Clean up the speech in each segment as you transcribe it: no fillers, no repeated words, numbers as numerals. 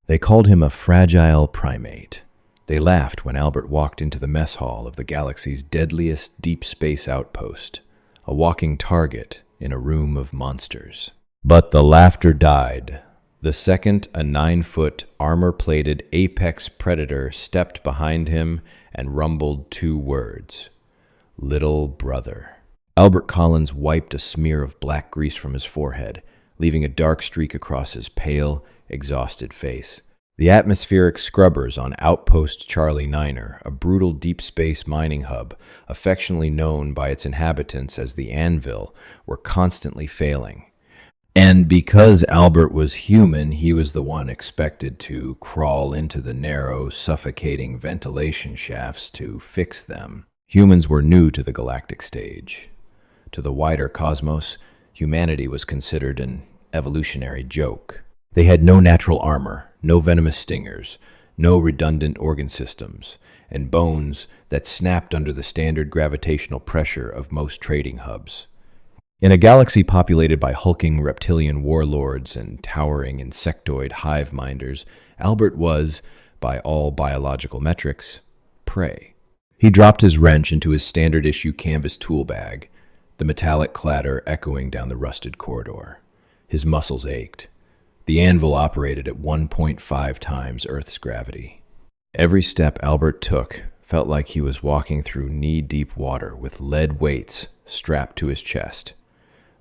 They called him a fragile primate. They laughed when Albert walked into the mess hall of the galaxy's deadliest deep space outpost, a walking target in a room of monsters. But the laughter died. The second a 9-foot, armor-plated apex predator stepped behind him and rumbled 2 words. Little brother. Albert Collins wiped a smear of black grease from his forehead, leaving a dark streak across his pale, exhausted face. The atmospheric scrubbers on Outpost Charlie 9er, a brutal deep space mining hub, affectionately known by its inhabitants as the Anvil, were constantly failing. And because Albert was human, he was the one expected to crawl into the narrow, suffocating ventilation shafts to fix them. Humans were new to the galactic stage. To the wider cosmos, humanity was considered an evolutionary joke. They had no natural armor, no venomous stingers, no redundant organ systems, and bones that snapped under the standard gravitational pressure of most trading hubs. In a galaxy populated by hulking reptilian warlords and towering insectoid hive minders, Albert was, by all biological metrics, prey. He dropped his wrench into his standard-issue canvas tool bag, the metallic clatter echoing down the rusted corridor. His muscles ached. The anvil operated at 1.5 times Earth's gravity. Every step Albert took felt like he was walking through knee-deep water with lead weights strapped to his chest.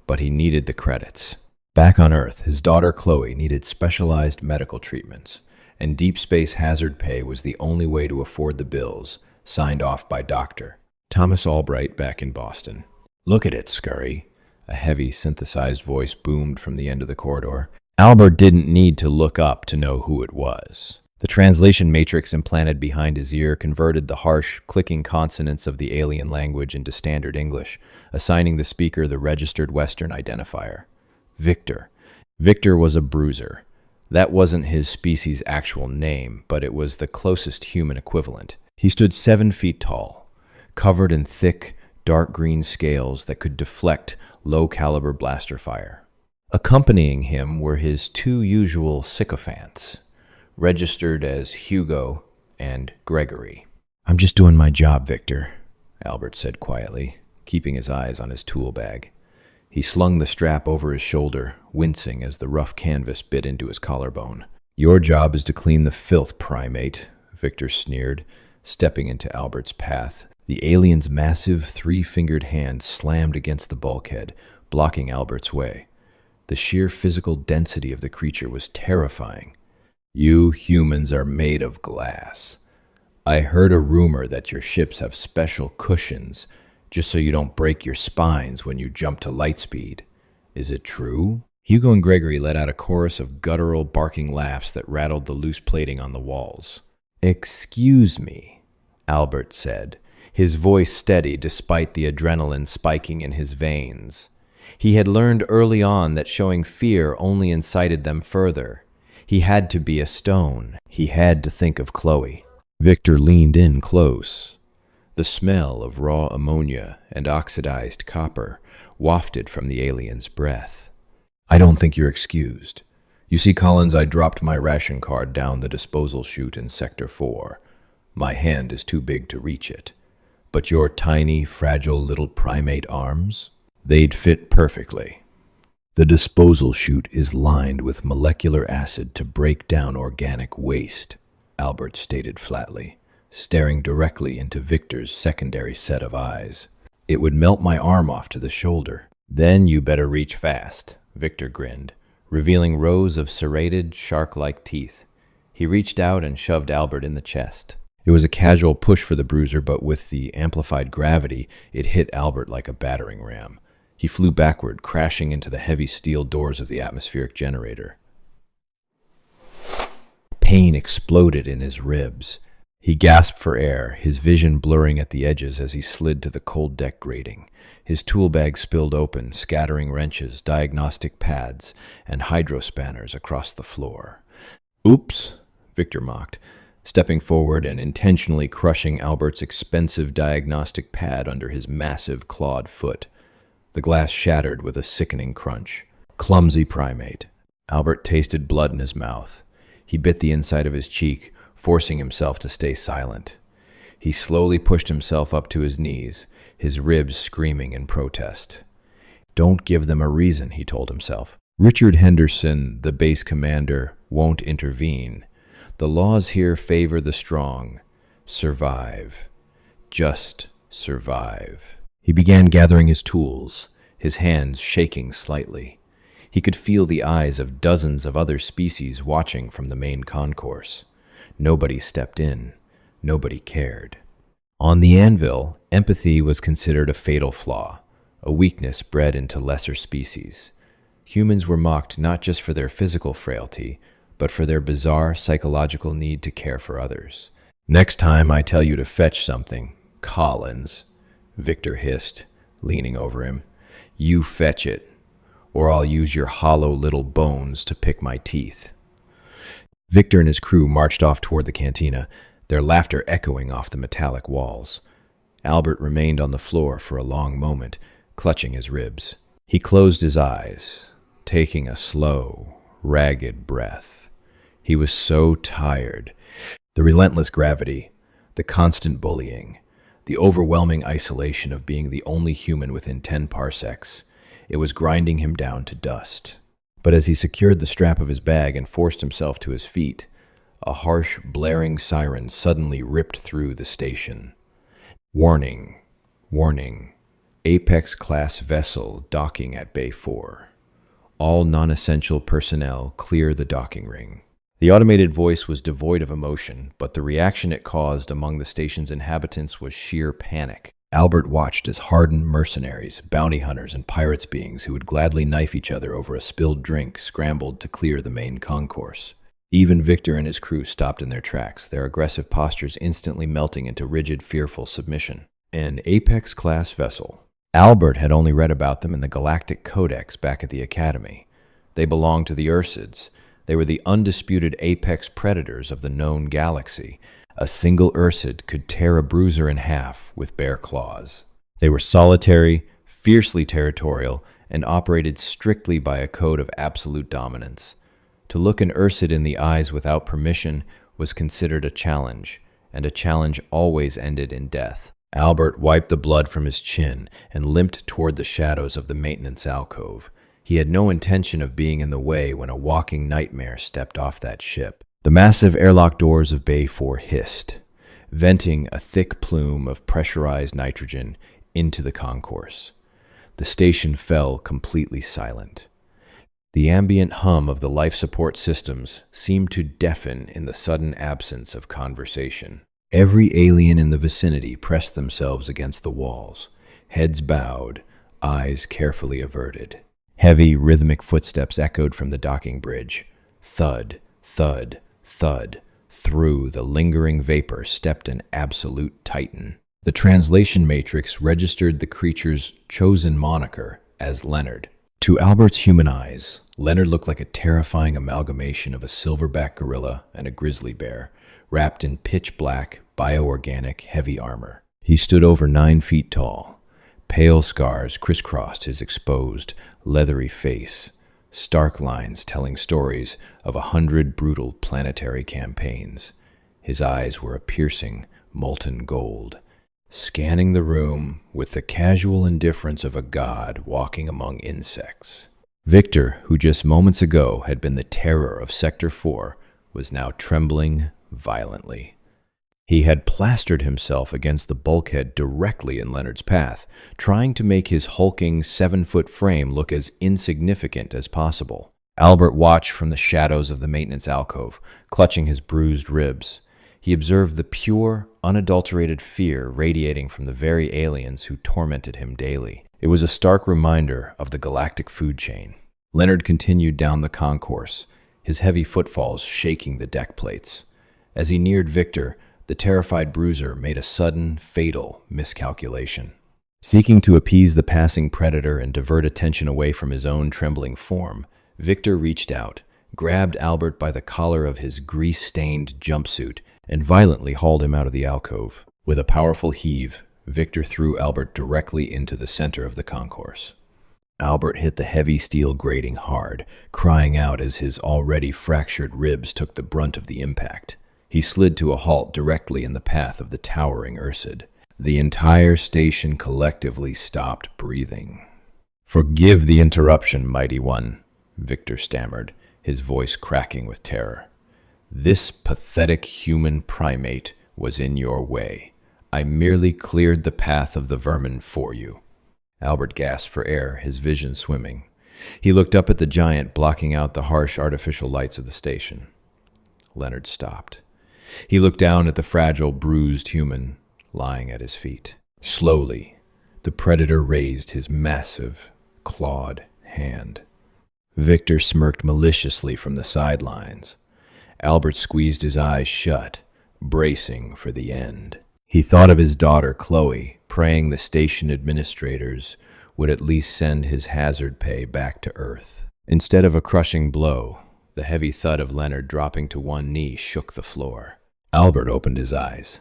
But he needed the credits. Back on Earth, his daughter Chloe needed specialized medical treatments, and deep space hazard pay was the only way to afford the bills, signed off by Dr. Thomas Albright back in Boston. "Look at it, Scurry," a heavy, synthesized voice boomed from the end of the corridor. Albert didn't need to look up to know who it was. The translation matrix implanted behind his ear converted the harsh, clicking consonants of the alien language into standard English, assigning the speaker the registered Western identifier. Victor. Victor was a bruiser. That wasn't his species' actual name, but it was the closest human equivalent. He stood 7 feet tall, covered in thick, dark green scales that could deflect low-caliber blaster fire. Accompanying him were his 2 usual sycophants, registered as Hugo and Gregory. "I'm just doing my job, Victor," Albert said quietly, keeping his eyes on his tool bag. He slung the strap over his shoulder, wincing as the rough canvas bit into his collarbone. "Your job is to clean the filth, primate," Victor sneered, stepping into Albert's path. The alien's massive 3-fingered hand slammed against the bulkhead, blocking Albert's way. The sheer physical density of the creature was terrifying. "You humans are made of glass. I heard a rumor that your ships have special cushions, just so you don't break your spines when you jump to light speed. Is it true?" Hugo and Gregory let out a chorus of guttural, barking laughs that rattled the loose plating on the walls. "Excuse me," Albert said, his voice steady despite the adrenaline spiking in his veins. He had learned early on that showing fear only incited them further. He had to be a stone. He had to think of Chloe. Victor leaned in close. The smell of raw ammonia and oxidized copper wafted from the alien's breath. "I don't think you're excused. You see, Collins, I dropped my ration card down the disposal chute in Sector 4. My hand is too big to reach it. But your tiny, fragile little primate arms, they'd fit perfectly. The disposal chute is lined with molecular acid to break down organic waste," Albert stated flatly, staring directly into Victor's secondary set of eyes. "It would melt my arm off to the shoulder." "Then you better reach fast," Victor grinned, revealing rows of serrated, shark-like teeth. He reached out and shoved Albert in the chest. It was a casual push for the bruiser, but with the amplified gravity, it hit Albert like a battering ram. He flew backward, crashing into the heavy steel doors of the atmospheric generator. Pain exploded in his ribs. He gasped for air, his vision blurring at the edges as he slid to the cold deck grating. His tool bag spilled open, scattering wrenches, diagnostic pads, and hydrospanners across the floor. "Oops," Victor mocked, stepping forward and intentionally crushing Albert's expensive diagnostic pad under his massive clawed foot. The glass shattered with a sickening crunch. Clumsy primate. Albert tasted blood in his mouth. He bit the inside of his cheek, forcing himself to stay silent. He slowly pushed himself up to his knees, his ribs screaming in protest. Don't give them a reason, he told himself. Richard Henderson, the base commander, won't intervene. The laws here favor the strong. Survive. Just survive. He began gathering his tools, his hands shaking slightly. He could feel the eyes of dozens of other species watching from the main concourse. Nobody stepped in. Nobody cared. On the anvil, empathy was considered a fatal flaw, a weakness bred into lesser species. Humans were mocked not just for their physical frailty, but for their bizarre psychological need to care for others. Next time I tell you to fetch something, Collins, Victor hissed, leaning over him, you fetch it, or I'll use your hollow little bones to pick my teeth. Victor and his crew marched off toward the cantina, their laughter echoing off the metallic walls. Albert remained on the floor for a long moment, clutching his ribs. He closed his eyes, taking a slow, ragged breath. He was so tired. The relentless gravity, the constant bullying, the overwhelming isolation of being the only human within 10 parsecs. It was grinding him down to dust. But as he secured the strap of his bag and forced himself to his feet, a harsh, blaring siren suddenly ripped through the station. Warning, warning, Apex-class vessel docking at Bay 4. All non-essential personnel clear the docking ring. The automated voice was devoid of emotion, but the reaction it caused among the station's inhabitants was sheer panic. Albert watched as hardened mercenaries, bounty hunters, and pirates beings who would gladly knife each other over a spilled drink scrambled to clear the main concourse. Even Victor and his crew stopped in their tracks, their aggressive postures instantly melting into rigid, fearful submission. An Apex-class vessel. Albert had only read about them in the Galactic Codex back at the Academy. They belonged to the Ursids. They were the undisputed apex predators of the known galaxy. A single Ursid could tear a bruiser in half with bare claws. They were solitary, fiercely territorial, and operated strictly by a code of absolute dominance. To look an Ursid in the eyes without permission was considered a challenge, and a challenge always ended in death. Albert wiped the blood from his chin and limped toward the shadows of the maintenance alcove. He had no intention of being in the way when a walking nightmare stepped off that ship. The massive airlock doors of Bay 4 hissed, venting a thick plume of pressurized nitrogen into the concourse. The station fell completely silent. The ambient hum of the life support systems seemed to deafen in the sudden absence of conversation. Every alien in the vicinity pressed themselves against the walls, heads bowed, eyes carefully averted. Heavy, rhythmic footsteps echoed from the docking bridge. Thud, thud, thud. Through the lingering vapor stepped an absolute titan. The translation matrix registered the creature's chosen moniker as Leonard. To Albert's human eyes, Leonard looked like a terrifying amalgamation of a silverback gorilla and a grizzly bear, wrapped in pitch-black, bioorganic, heavy armor. He stood over 9 feet tall. Pale scars crisscrossed his exposed, leathery face, stark lines telling stories of 100 brutal planetary campaigns. His eyes were a piercing, molten gold, scanning the room with the casual indifference of a god walking among insects. Victor, who just moments ago had been the terror of Sector 4, was now trembling violently. He had plastered himself against the bulkhead directly in Leonard's path, trying to make his hulking 7-foot frame look as insignificant as possible. Albert watched from the shadows of the maintenance alcove, clutching his bruised ribs. He observed the pure, unadulterated fear radiating from the very aliens who tormented him daily. It was a stark reminder of the galactic food chain. Leonard continued down the concourse, his heavy footfalls shaking the deck plates. As he neared Victor, the terrified bruiser made a sudden, fatal miscalculation. Seeking to appease the passing predator and divert attention away from his own trembling form, Victor reached out, grabbed Albert by the collar of his grease-stained jumpsuit, and violently hauled him out of the alcove. With a powerful heave, Victor threw Albert directly into the center of the concourse. Albert hit the heavy steel grating hard, crying out as his already fractured ribs took the brunt of the impact. He slid to a halt directly in the path of the towering Ursid. The entire station collectively stopped breathing. "Forgive the interruption, mighty one," Victor stammered, his voice cracking with terror. "This pathetic human primate was in your way. I merely cleared the path of the vermin for you." Albert gasped for air, his vision swimming. He looked up at the giant, blocking out the harsh artificial lights of the station. Leonard stopped. He looked down at the fragile, bruised human lying at his feet. Slowly, the predator raised his massive, clawed hand. Victor smirked maliciously from the sidelines. Albert squeezed his eyes shut, bracing for the end. He thought of his daughter, Chloe, praying the station administrators would at least send his hazard pay back to Earth. Instead of a crushing blow, the heavy thud of Leonard dropping to one knee shook the floor. Albert opened his eyes.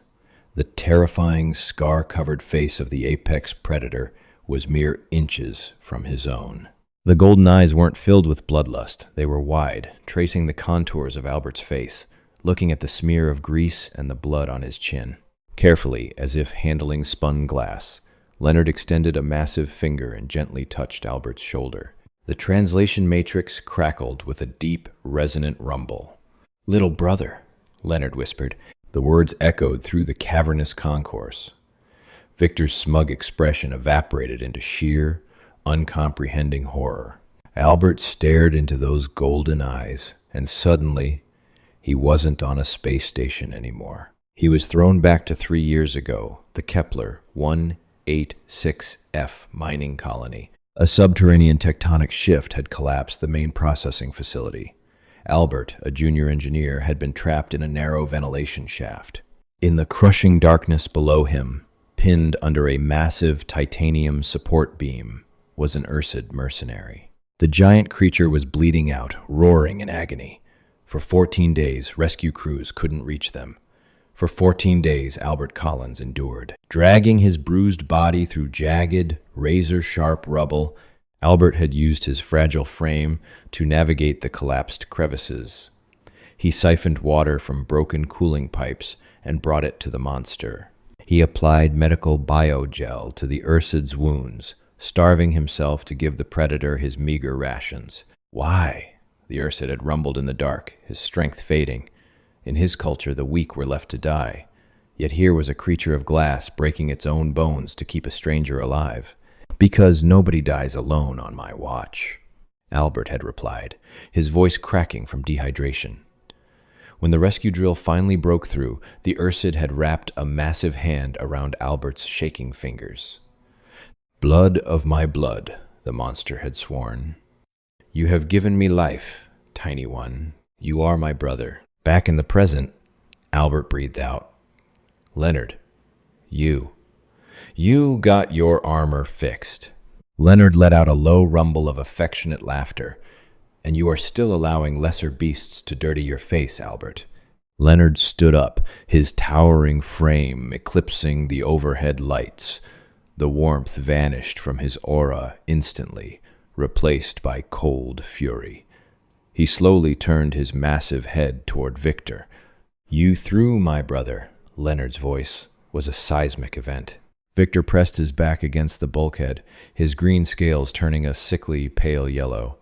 The terrifying, scar-covered face of the apex predator was mere inches from his own. The golden eyes weren't filled with bloodlust. They were wide, tracing the contours of Albert's face, looking at the smear of grease and the blood on his chin. Carefully, as if handling spun glass, Leonard extended a massive finger and gently touched Albert's shoulder. The translation matrix crackled with a deep, resonant rumble. "Little brother," Leonard whispered. The words echoed through the cavernous concourse. Victor's smug expression evaporated into sheer, uncomprehending horror. Albert stared into those golden eyes, and suddenly, he wasn't on a space station anymore. He was thrown back to 3 years ago, the Kepler 186F mining colony. A subterranean tectonic shift had collapsed the main processing facility. Albert, a junior engineer, had been trapped in a narrow ventilation shaft. In the crushing darkness below him, pinned under a massive titanium support beam, was an Ursid mercenary. The giant creature was bleeding out, roaring in agony. For 14 days, rescue crews couldn't reach them. For 14 days, Albert Collins endured. Dragging his bruised body through jagged, razor-sharp rubble, Albert had used his fragile frame to navigate the collapsed crevices. He siphoned water from broken cooling pipes and brought it to the monster. He applied medical biogel to the Ursid's wounds, starving himself to give the predator his meager rations. "Why?" the Ursid had rumbled in the dark, his strength fading. In his culture, the weak were left to die. Yet here was a creature of glass breaking its own bones to keep a stranger alive. "Because nobody dies alone on my watch," Albert had replied, his voice cracking from dehydration. When the rescue drill finally broke through, the Ursid had wrapped a massive hand around Albert's shaking fingers. "Blood of my blood," the monster had sworn. "You have given me life, tiny one. You are my brother." Back in the present, Albert breathed out. "Leonard, you got your armor fixed." Leonard let out a low rumble of affectionate laughter. "And you are still allowing lesser beasts to dirty your face, Albert." Leonard stood up, his towering frame eclipsing the overhead lights. The warmth vanished from his aura instantly, replaced by cold fury. He slowly turned his massive head toward Victor. "You threw, my brother." Leonard's voice was a seismic event. Victor pressed his back against the bulkhead, his green scales turning a sickly pale yellow.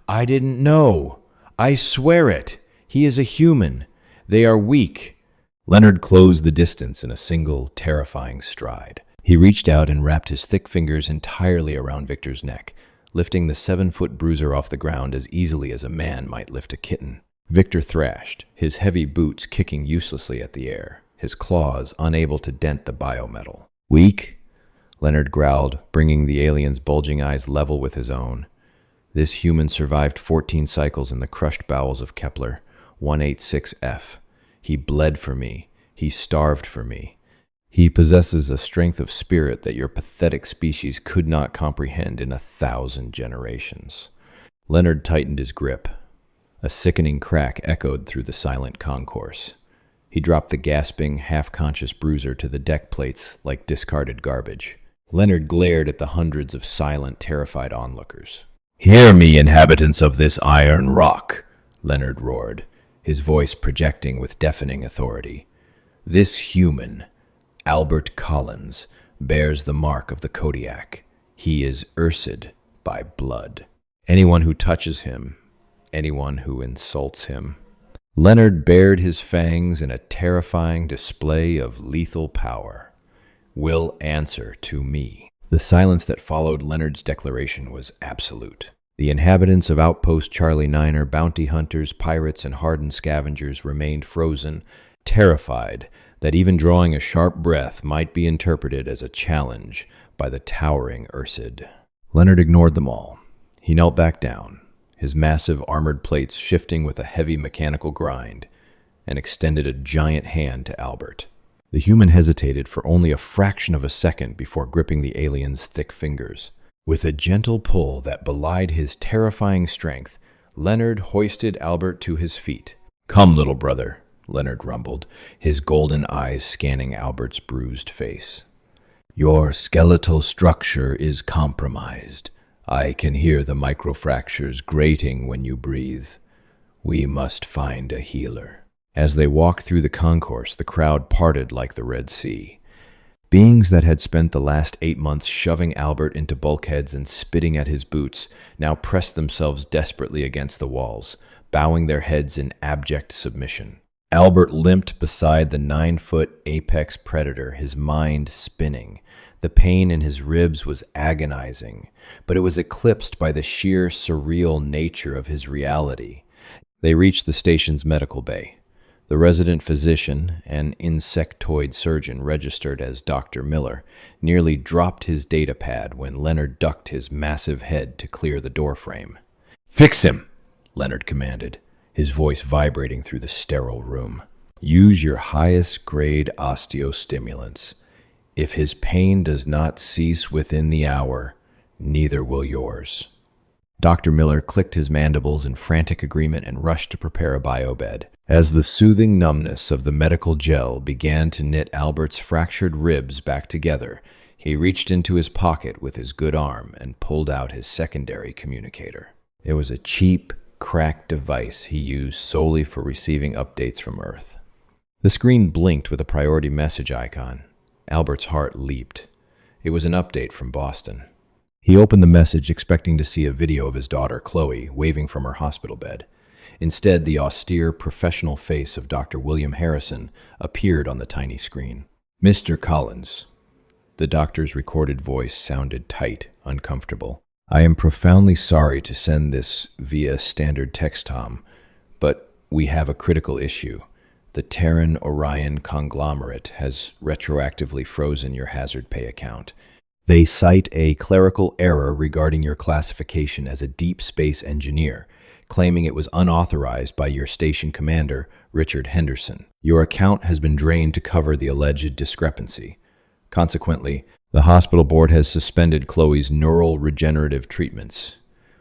"I didn't know. I swear it. He is a human. They are weak." Leonard closed the distance in a single, terrifying stride. He reached out and wrapped his thick fingers entirely around Victor's neck, lifting the 7-foot bruiser off the ground as easily as a man might lift a kitten. Victor thrashed, his heavy boots kicking uselessly at the air, his claws unable to dent the biometal. "Weak?" Leonard growled, bringing the alien's bulging eyes level with his own. This human survived 14 cycles in the crushed bowels of Kepler 186F. He bled for me. He starved for me. He possesses a strength of spirit that your pathetic species could not comprehend in 1,000 generations. Leonard tightened his grip. A sickening crack echoed through the silent concourse. He dropped the gasping, half-conscious bruiser to the deck plates like discarded garbage. Leonard glared at the hundreds of silent, terrified onlookers. "Hear me, inhabitants of this iron rock," Leonard roared, his voice projecting with deafening authority. "This human, Albert Collins, bears the mark of the Kodiak. He is Ursid by blood. Anyone who touches him, anyone who insults him." Leonard bared his fangs in a terrifying display of lethal power. "Will answer to me." The silence that followed Leonard's declaration was absolute. The inhabitants of Outpost Charlie Niner, bounty hunters, pirates, and hardened scavengers remained frozen, terrified that even drawing a sharp breath might be interpreted as a challenge by the towering Ursid. Leonard ignored them all. He knelt back down, his massive armored plates shifting with a heavy mechanical grind, and extended a giant hand to Albert. The human hesitated for only a fraction of a second before gripping the alien's thick fingers. With a gentle pull that belied his terrifying strength, Leonard hoisted Albert to his feet. "Come, little brother," Leonard rumbled, his golden eyes scanning Albert's bruised face. "Your skeletal structure is compromised. I can hear the microfractures grating when you breathe. We must find a healer." As they walked through the concourse, the crowd parted like the Red Sea. Beings that had spent the last 8 months shoving Albert into bulkheads and spitting at his boots now pressed themselves desperately against the walls, bowing their heads in abject submission. Albert limped beside the 9-foot apex predator, his mind spinning. The pain in his ribs was agonizing, but it was eclipsed by the sheer surreal nature of his reality. They reached the station's medical bay. The resident physician, an insectoid surgeon registered as Dr. Miller, nearly dropped his data pad when Leonard ducked his massive head to clear the doorframe. "Fix him!" Leonard commanded, his voice vibrating through the sterile room. "Use your highest grade osteostimulants. If his pain does not cease within the hour, neither will yours." Dr. Miller clicked his mandibles in frantic agreement and rushed to prepare a biobed. As the soothing numbness of the medical gel began to knit Albert's fractured ribs back together, he reached into his pocket with his good arm and pulled out his secondary communicator. It was a cheap, cracked device he used solely for receiving updates from Earth. The screen blinked with a priority message icon. Albert's heart leaped. It was an update from Boston. He opened the message expecting to see a video of his daughter, Chloe, waving from her hospital bed. Instead, the austere, professional face of Dr. William Harrison appeared on the tiny screen. "Mr. Collins." The doctor's recorded voice sounded tight, uncomfortable. "I am profoundly sorry to send this via standard text, Tom, but we have a critical issue. The Terran Orion conglomerate has retroactively frozen your hazard pay account. They cite a clerical error regarding your classification as a deep space engineer, claiming it was unauthorized by your station commander, Richard Henderson. Your account has been drained to cover the alleged discrepancy. Consequently, the hospital board has suspended Chloe's neural regenerative treatments.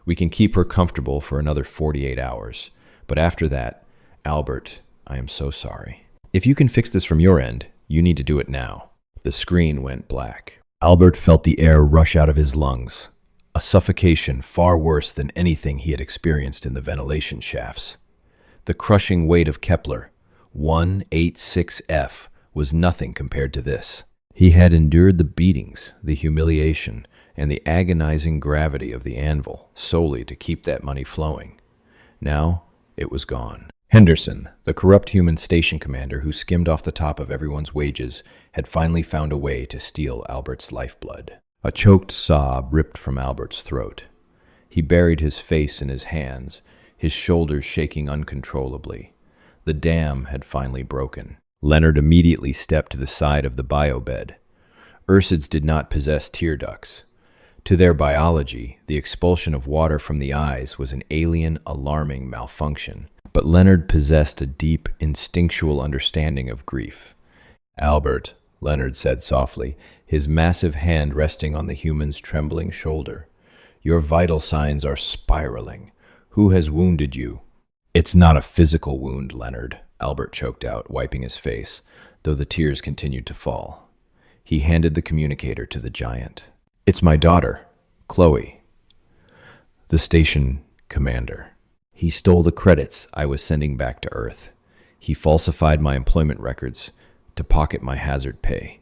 We can keep her comfortable for another 48 hours, but after that, Albert, I am so sorry. If you can fix this from your end, you need to do it now." The screen went black. Albert felt the air rush out of his lungs, a suffocation far worse than anything he had experienced in the ventilation shafts. The crushing weight of Kepler, 186F, was nothing compared to this. He had endured the beatings, the humiliation, and the agonizing gravity of the anvil solely to keep that money flowing. Now it was gone. Henderson, the corrupt human station commander who skimmed off the top of everyone's wages, had finally found a way to steal Albert's lifeblood. A choked sob ripped from Albert's throat. He buried his face in his hands, his shoulders shaking uncontrollably. The dam had finally broken. Leonard immediately stepped to the side of the biobed. Ursids did not possess tear ducts. To their biology, the expulsion of water from the eyes was an alien, alarming malfunction. But Leonard possessed a deep, instinctual understanding of grief. "Albert," Leonard said softly, his massive hand resting on the human's trembling shoulder. "Your vital signs are spiraling. Who has wounded you?" "It's not a physical wound, Leonard," Albert choked out, wiping his face, though the tears continued to fall. He handed the communicator to the giant. "It's my daughter, Chloe, the station commander. He stole the credits I was sending back to Earth. He falsified my employment records to pocket my hazard pay.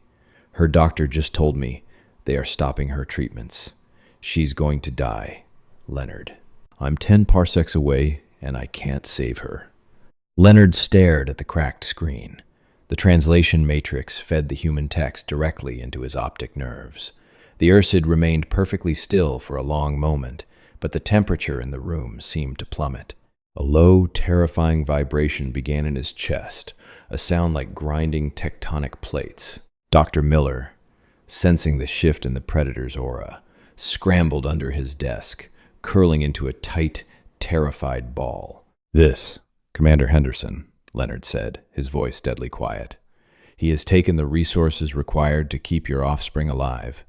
Her doctor just told me they are stopping her treatments. She's going to die, Leonard. I'm 10 parsecs away, and I can't save her." Leonard stared at the cracked screen. The translation matrix fed the human text directly into his optic nerves. The Ursid remained perfectly still for a long moment, but the temperature in the room seemed to plummet. A low, terrifying vibration began in his chest, a sound like grinding tectonic plates. Dr. Miller, sensing the shift in the Predator's aura, scrambled under his desk, curling into a tight, terrified ball. "This, Commander Henderson," Leonard said, his voice deadly quiet. "He has taken the resources required to keep your offspring alive."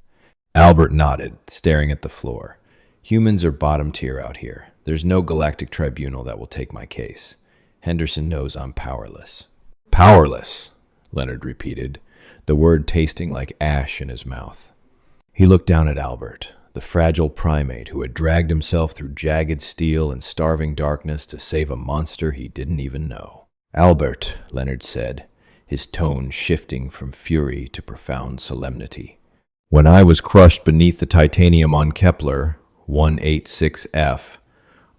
Albert nodded, staring at the floor. "Humans are bottom tier out here. There's no galactic tribunal that will take my case. Henderson knows I'm powerless." "Powerless," Leonard repeated, the word tasting like ash in his mouth. He looked down at Albert, the fragile primate who had dragged himself through jagged steel and starving darkness to save a monster he didn't even know. "Albert," Leonard said, his tone shifting from fury to profound solemnity. "When I was crushed beneath the titanium on Kepler 186F,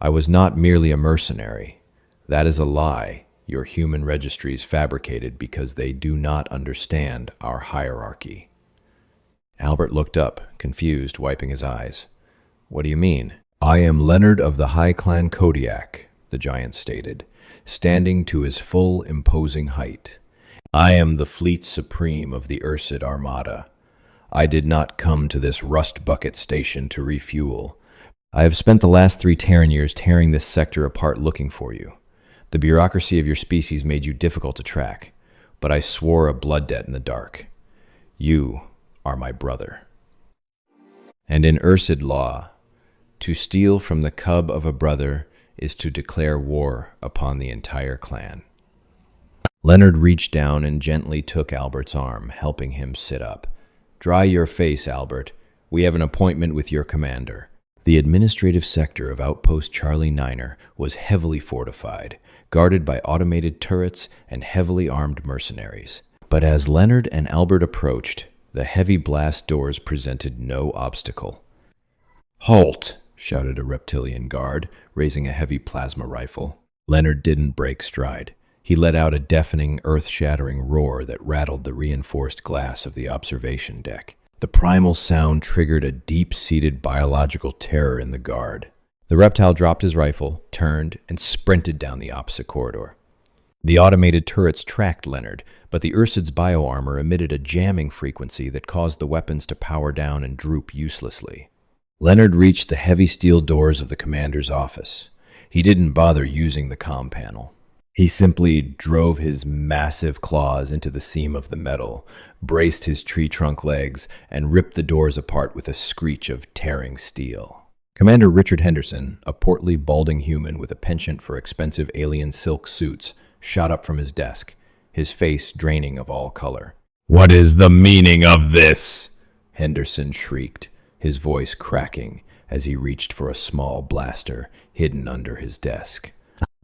I was not merely a mercenary. That is a lie your human registries fabricated because they do not understand our hierarchy." Albert looked up, confused, wiping his eyes. "What do you mean?" "I am Leonard of the High Clan Kodiak," the giant stated, standing to his full, imposing height. "I am the fleet supreme of the Ursid Armada. I did not come to this rust bucket station to refuel. I have spent the last 3 Terran years tearing this sector apart looking for you. The bureaucracy of your species made you difficult to track, but I swore a blood debt in the dark. You are my brother. And in Ursid law, to steal from the cub of a brother is to declare war upon the entire clan." Leonard reached down and gently took Albert's arm, helping him sit up. "Dry your face, Albert. We have an appointment with your commander." The administrative sector of Outpost Charlie Niner was heavily fortified, guarded by automated turrets and heavily armed mercenaries. But as Leonard and Albert approached, the heavy blast doors presented no obstacle. "Halt!" shouted a reptilian guard, raising a heavy plasma rifle. Leonard didn't break stride. He let out a deafening, earth-shattering roar that rattled the reinforced glass of the observation deck. The primal sound triggered a deep-seated biological terror in the guard. The reptile dropped his rifle, turned, and sprinted down the opposite corridor. The automated turrets tracked Leonard, but the Ursid's bioarmor emitted a jamming frequency that caused the weapons to power down and droop uselessly. Leonard reached the heavy steel doors of the commander's office. He didn't bother using the comm panel. He simply drove his massive claws into the seam of the metal, braced his tree trunk legs, and ripped the doors apart with a screech of tearing steel. Commander Richard Henderson, a portly, balding human with a penchant for expensive alien silk suits, shot up from his desk, his face draining of all color. "What is the meaning of this?" Henderson shrieked, his voice cracking as he reached for a small blaster hidden under his desk.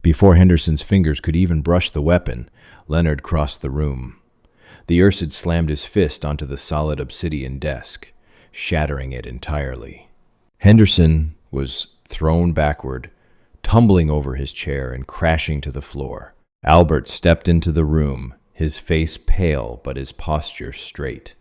Before Henderson's fingers could even brush the weapon, Leonard crossed the room. The Ursid slammed his fist onto the solid obsidian desk, shattering it entirely. Henderson was thrown backward, tumbling over his chair and crashing to the floor. Albert stepped into the room, his face pale but his posture straight.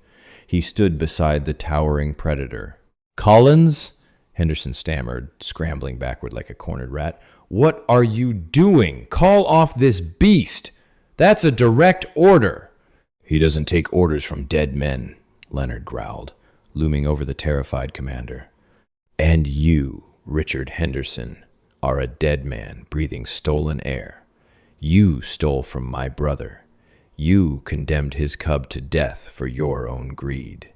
He stood beside the towering predator. "Collins?" Henderson stammered, scrambling backward like a cornered rat. "What are you doing? Call off this beast! That's a direct order!" "He doesn't take orders from dead men," Leonard growled, looming over the terrified commander. "And you, Richard Henderson, are a dead man breathing stolen air. You stole from my brother. You condemned his cub to death for your own greed."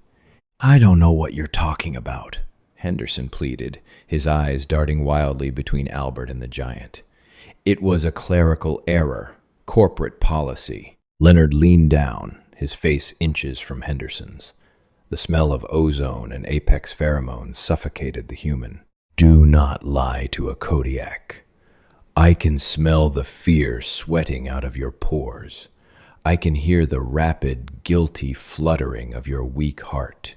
"I don't know what you're talking about," Henderson pleaded, his eyes darting wildly between Albert and the giant. "It was a clerical error, corporate policy." Leonard leaned down, his face inches from Henderson's. The smell of ozone and apex pheromones suffocated the human. Do not lie to a Kodiak. I can smell the fear sweating out of your pores. I can hear the rapid, guilty fluttering of your weak heart.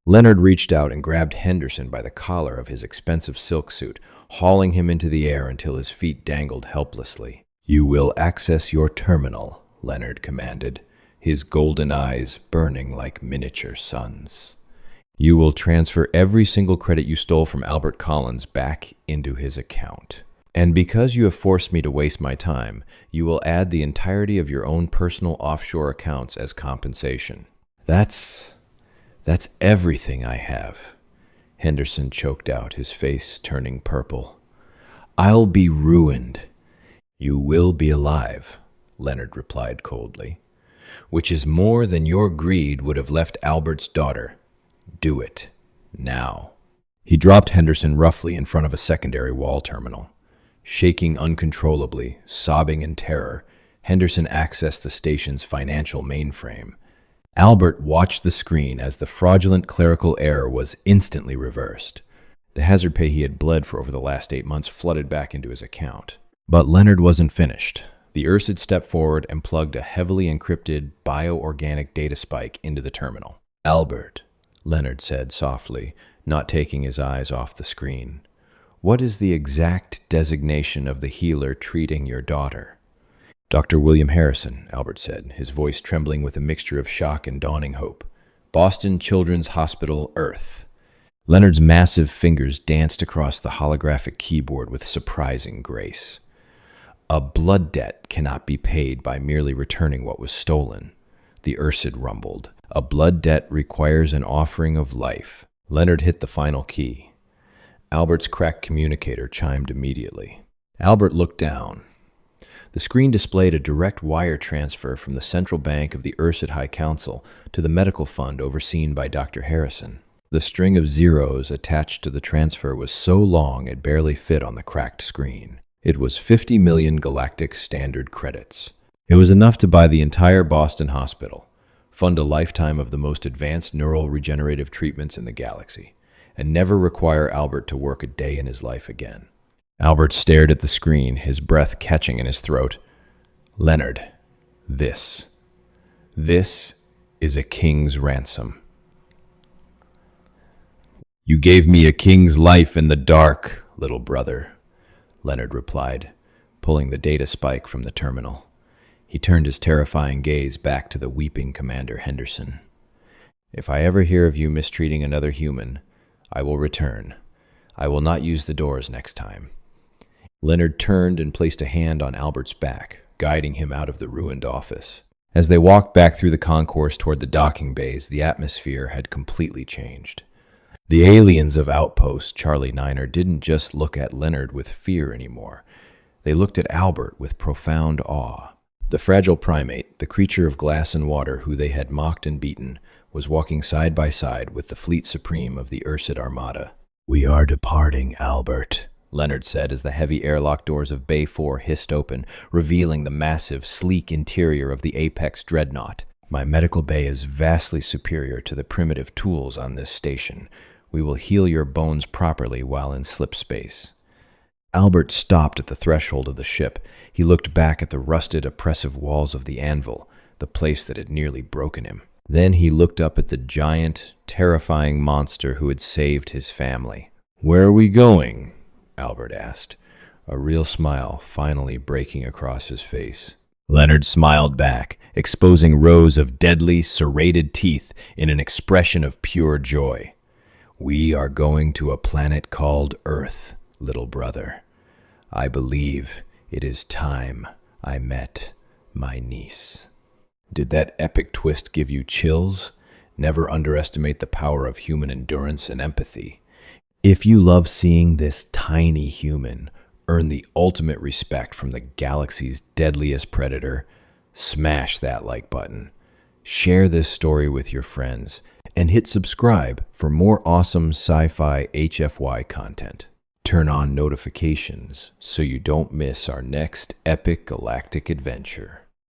Leonard reached out and grabbed Henderson by the collar of his expensive silk suit, hauling him into the air until his feet dangled helplessly. You will access your terminal, Leonard commanded, his golden eyes burning like miniature suns. You will transfer every single credit you stole from Albert Collins back into his account. And because you have forced me to waste my time, you will add the entirety of your own personal offshore accounts as compensation. That's everything I have. Henderson choked out, his face turning purple. I'll be ruined. You will be alive, Leonard replied coldly, which is more than your greed would have left Albert's daughter. Do it, now. He dropped Henderson roughly in front of a secondary wall terminal. Shaking uncontrollably, sobbing in terror, Henderson accessed the station's financial mainframe. Albert watched the screen as the fraudulent clerical error was instantly reversed. The hazard pay he had bled for over the last 8 months flooded back into his account. But Leonard wasn't finished. The Ursid stepped forward and plugged a heavily encrypted bioorganic data spike into the terminal. Albert, Leonard said softly, not taking his eyes off the screen. What is the exact designation of the healer treating your daughter? Dr. William Harrison, Albert said, his voice trembling with a mixture of shock and dawning hope. Boston Children's Hospital, Earth. Leonard's massive fingers danced across the holographic keyboard with surprising grace. A blood debt cannot be paid by merely returning what was stolen, the Ursid rumbled. A blood debt requires an offering of life. Leonard hit the final key. Albert's cracked communicator chimed immediately. Albert looked down. The screen displayed a direct wire transfer from the central bank of the Ursid High Council to the medical fund overseen by Dr. Harrison. The string of zeros attached to the transfer was so long it barely fit on the cracked screen. It was 50 million galactic standard credits. It was enough to buy the entire Boston hospital, fund a lifetime of the most advanced neural regenerative treatments in the galaxy, and never require Albert to work a day in his life again. Albert stared at the screen, his breath catching in his throat. Leonard, this is a king's ransom. You gave me a king's life in the dark, little brother, Leonard replied, pulling the data spike from the terminal. He turned his terrifying gaze back to the weeping Commander Henderson. If I ever hear of you mistreating another human, I will return. I will not use the doors next time. Leonard turned and placed a hand on Albert's back, guiding him out of the ruined office. As they walked back through the concourse toward the docking bays, the atmosphere had completely changed. The aliens of Outpost Charlie Niner didn't just look at Leonard with fear anymore. They looked at Albert with profound awe. The fragile primate, the creature of glass and water who they had mocked and beaten, was walking side by side with the fleet supreme of the Ursid Armada. We are departing, Albert, Leonard said as the heavy airlock doors of Bay 4 hissed open, revealing the massive, sleek interior of the Apex dreadnought. My medical bay is vastly superior to the primitive tools on this station. We will heal your bones properly while in slip space. Albert stopped at the threshold of the ship. He looked back at the rusted, oppressive walls of the anvil, the place that had nearly broken him. Then he looked up at the giant, terrifying monster who had saved his family. Where are we going? Albert asked, a real smile finally breaking across his face. Leonard smiled back, exposing rows of deadly, serrated teeth in an expression of pure joy. We are going to a planet called Earth, little brother. I believe it is time I met my niece. Did that epic twist give you chills? Never underestimate the power of human endurance and empathy. If you love seeing this tiny human earn the ultimate respect from the galaxy's deadliest predator, smash that like button. Share this story with your friends, and hit subscribe for more awesome sci-fi HFY content. Turn on notifications so you don't miss our next epic galactic adventure.